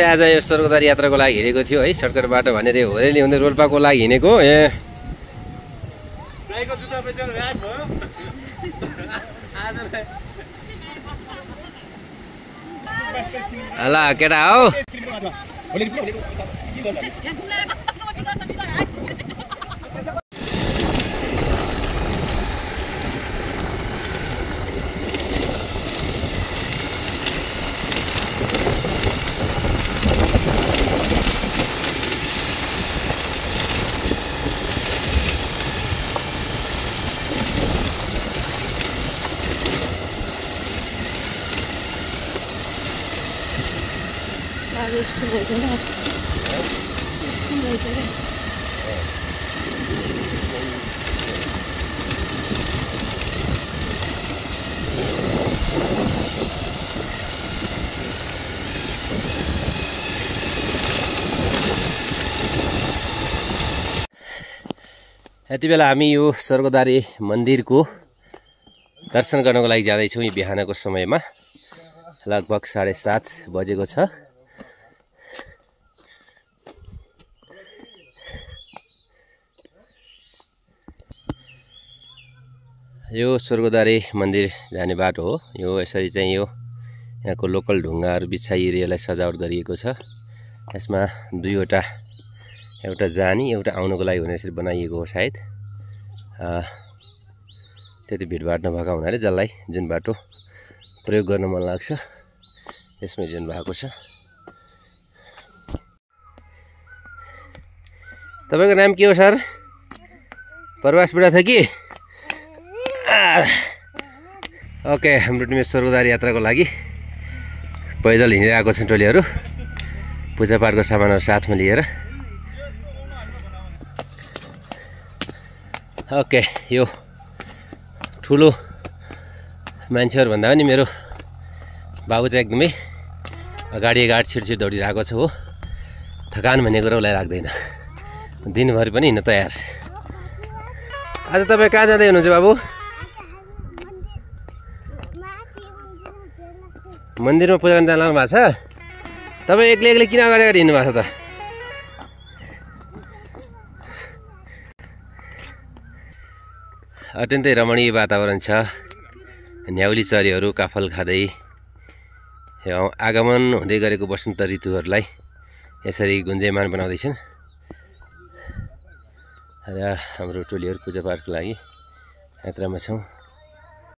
आज यो स्वर्गद्वार यात्राको लागि हिँडेको थियो है, सर्टकट बाटो भनेर होरेली हुँदै रोल्पाको लागि हिँडेको। ल केटा हो स्कुल रहेछ क्या स्कुल रहेछ क्या यति बेला हामी यो स्वर्गद्वारी मन्दिरको दर्शन गर्नको लागि जाँदैछौँ। यो बिहानको समयमा लगभग 7:30 बजेको छ। यो स्वर्गद्वारी मन्दिर जाने बाटो हो। यो यसरी चाहिँ यो यहाँको लोकल ढुङ्गाहरू बिछाइएर यसलाई सजावट गरिएको छ। यसमा दुईवटा, एउटा जाने एउटा आउनको लागि भनेर यसरी बनाइएको हो सायद। त्यति भिडभाड नभएको हुनाले जसलाई जुन बाटो प्रयोग गर्न मन लाग्छ यसमै जुन भएको छ। तपाईँको नाम के हो सर? प्रवास बुढा छ कि? ओके, हाम्रो टिम स्वर्गद्वार यात्राको लागि पैदल हिँडिरहेको छ टोलीहरू, पूजापाठको सामानहरू साथमा लिएर। ओके, यो ठुलो मान्छेहरू भन्दा पनि मेरो बाबु चाहिँ एकदमै अगाडि छिटछिट दौडिरहेको छ हो। थकान भन्ने कुरो उसलाई लाग्दैन, दिनभरि पनि हिँड्न तयार। आज तपाईँ कहाँ जाँदै हुनुहुन्छ बाबु? मन्दिरमा पूजा गर्न जानु भएको छ? तपाईँ एक्लै किन अगाडि हिँड्नु भएको छ त? अत्यन्तै रमणीय वातावरण छ। न्याउली चरीहरू काफल खाँदै आगमन हुँदै गरेको वसन्त ऋतुहरूलाई यसरी गुन्जयमान बनाउँदैछन् र हाम्रो टोलीहरू पूजापाठको लागि यात्रामा छौँ।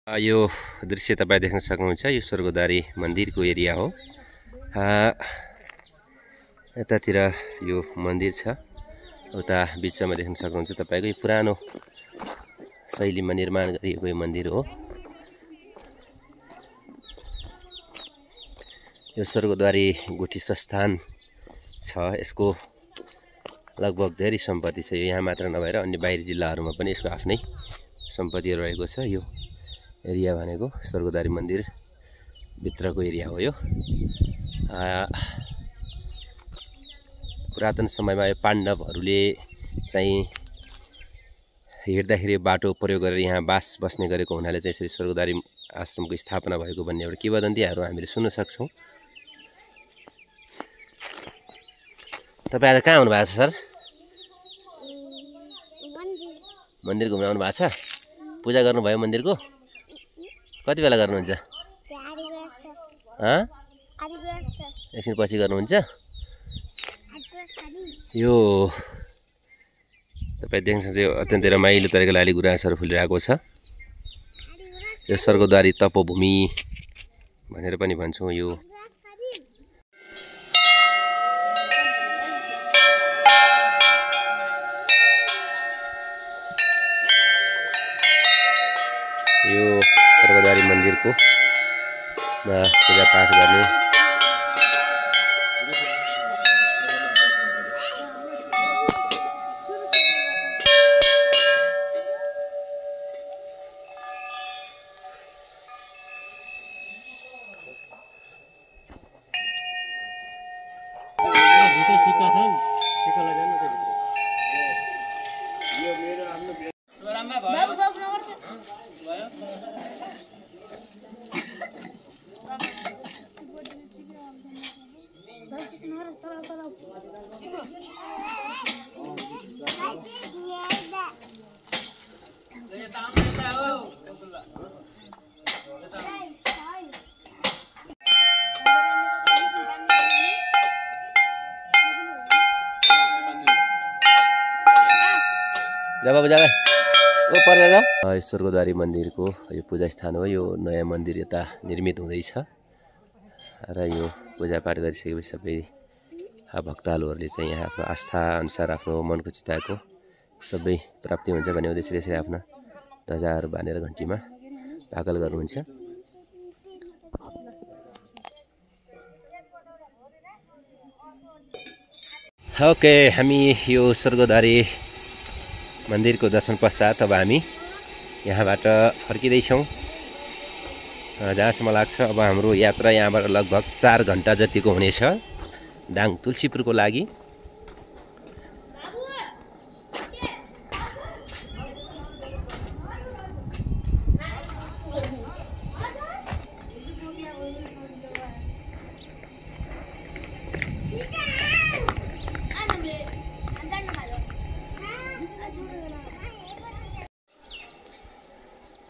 यो दृश्य तपाईँ देख्न सक्नुहुन्छ। यो स्वर्गद्वारी मन्दिरको एरिया हो। यतातिर यो मन्दिर छ, उता बिचमा देख्न सक्नुहुन्छ तपाईँको यो पुरानो शैलीमा निर्माण गरिएको यो मन्दिर हो। यो स्वर्गद्वारी गुठी संस्थान छ। यसको लगभग धेरै सम्पत्ति छ। यो यहाँ मात्र नभएर अन्य बाहिरी जिल्लाहरूमा पनि यसको आफ्नै सम्पत्तिहरू रहेको छ। यो एरिया भनेको स्वर्गद्वारी मन्दिर भित्रको एरिया हो। यो पुरातन समयमा यो पाण्डवहरूले चाहिँ हिँड्दाखेरि बाटो प्रयोग गरेर यहाँ बस्ने गरेको हुनाले चाहिँ यसरी स्वर्गद्वारी आश्रमको स्थापना भएको भन्ने एउटा किंवदन्तीहरू हामीले सुन्न सक्छौँ। तपाईँ आज कहाँ आउनुभएको छ सर? मन्दिर घुम्न आउनु भएको छ? पूजा गर्नुभयो मन्दिरको? कति बेला गर्नुहुन्छ? एकछिन पछि गर्नुहुन्छ? यो तपाईँ देख्न सक्नुहुन्छ, यो अत्यन्तै रमाइलो तरिकाले अलि गुराँसहरू फुलिरहेको छ। यो स्वर्गद्वारी तपोभूमि भनेर पनि भन्छौँ। यो स्वर्गद्वारी मन्दिरको पूजापाठ गर्ने जा बाबु जा ओ पर्दा जा। स्वर्गद्वारी मन्दिरको यो पूजा स्थान हो। यो नयाँ मन्दिर यता निर्मित हुँदैछ र यो पूजापाठ गरिसकेपछि सबै भक्तालुहरूले चाहिँ यहाँ आफ्नो आस्था अनुसार आफ्नो मनको चिताएको सबै प्राप्ति हुन्छ भन्ने उद्देश्यले यसरी आफ्ना ध्वजाहरू बाँधेर घन्टीमा भाकल गर्नुहुन्छ। ओके, हामी यो स्वर्गद्वारी मन्दिरको दर्शन पश्चात अब हामी यहाँबाट फर्किँदैछौँ। जहाँसम्म लाग्छ अब हाम्रो यात्रा यहाँबाट लगभग 4 घन्टा जतिको हुनेछ दाङ तुलसीपुरको लागि।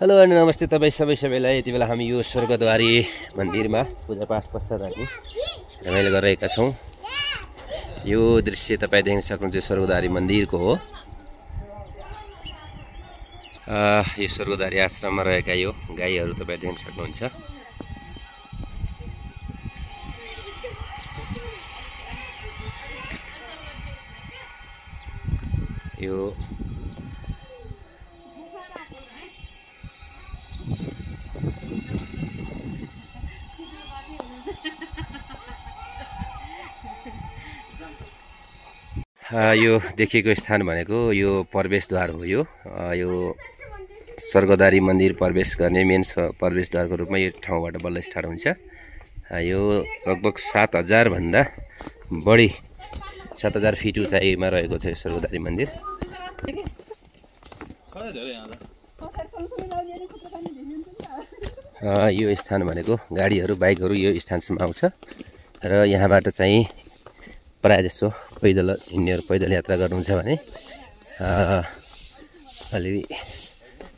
हेलो अनि नमस्ते तपाईँ सबैलाई। यति बेला हामी यो स्वर्गद्वारी मन्दिरमा पूजापाठ पश्चात हामी रमाइलो गरिरहेका छौँ। यो दृश्य तपाईँ देख्न सक्नुहुन्छ स्वर्गद्वारी मन्दिरको हो। यो स्वर्गद्वारी आश्रममा रहेका यो गाईहरू तपाईँ देख्न सक्नुहुन्छ। यो यो देखिएको स्थान भनेको यो प्रवेशद्वार हो। यो स्वर्गद्वारी मन्दिर प्रवेश गर्ने मेन प्रवेशद्वारको रूपमा यो ठाउँबाट बल्ल स्टार्ट हुन्छ। यो लगभग 7000 भन्दा बढी 7000 फिट उचाइमा रहेको छ यो स्वर्गद्वारी मन्दिर। यो स्थान भनेको गाडीहरू बाइकहरू यो स्थानसम्म आउँछ र यहाँबाट चाहिँ प्रायः जसो पैदल हिँड्नेहरू पैदल यात्रा गर्नुहुन्छ भने अलि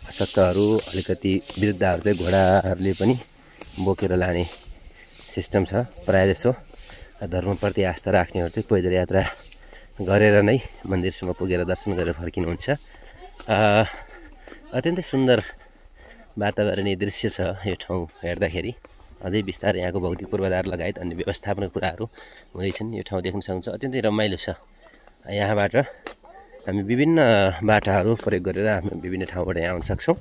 अशक्तहरू अलिकति वृद्धहरू चाहिँ घोडाहरूले पनि बोकेर लाने सिस्टम छ। प्रायः जसो धर्मप्रति आस्था राख्नेहरू चाहिँ पैदल यात्रा गरेर नै मन्दिरसम्म पुगेर दर्शन गरेर फर्किनुहुन्छ। अत्यन्तै सुन्दर वातावरणीय दृश्य छ यो ठाउँ हेर्दाखेरि। अझै बिस्तारै यहाँको भौतिक पूर्वाधार लगायत अन्य व्यवस्थापन कुराहरू हुँदैछन्। यो ठाउँ देख्न सक्नुहुन्छ, अत्यन्तै रमाइलो छ। यहाँबाट हामी विभिन्न बाटाहरू प्रयोग गरेर हामी विभिन्न ठाउँबाट यहाँ आउन सक्छौँ।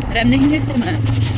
Ramdehin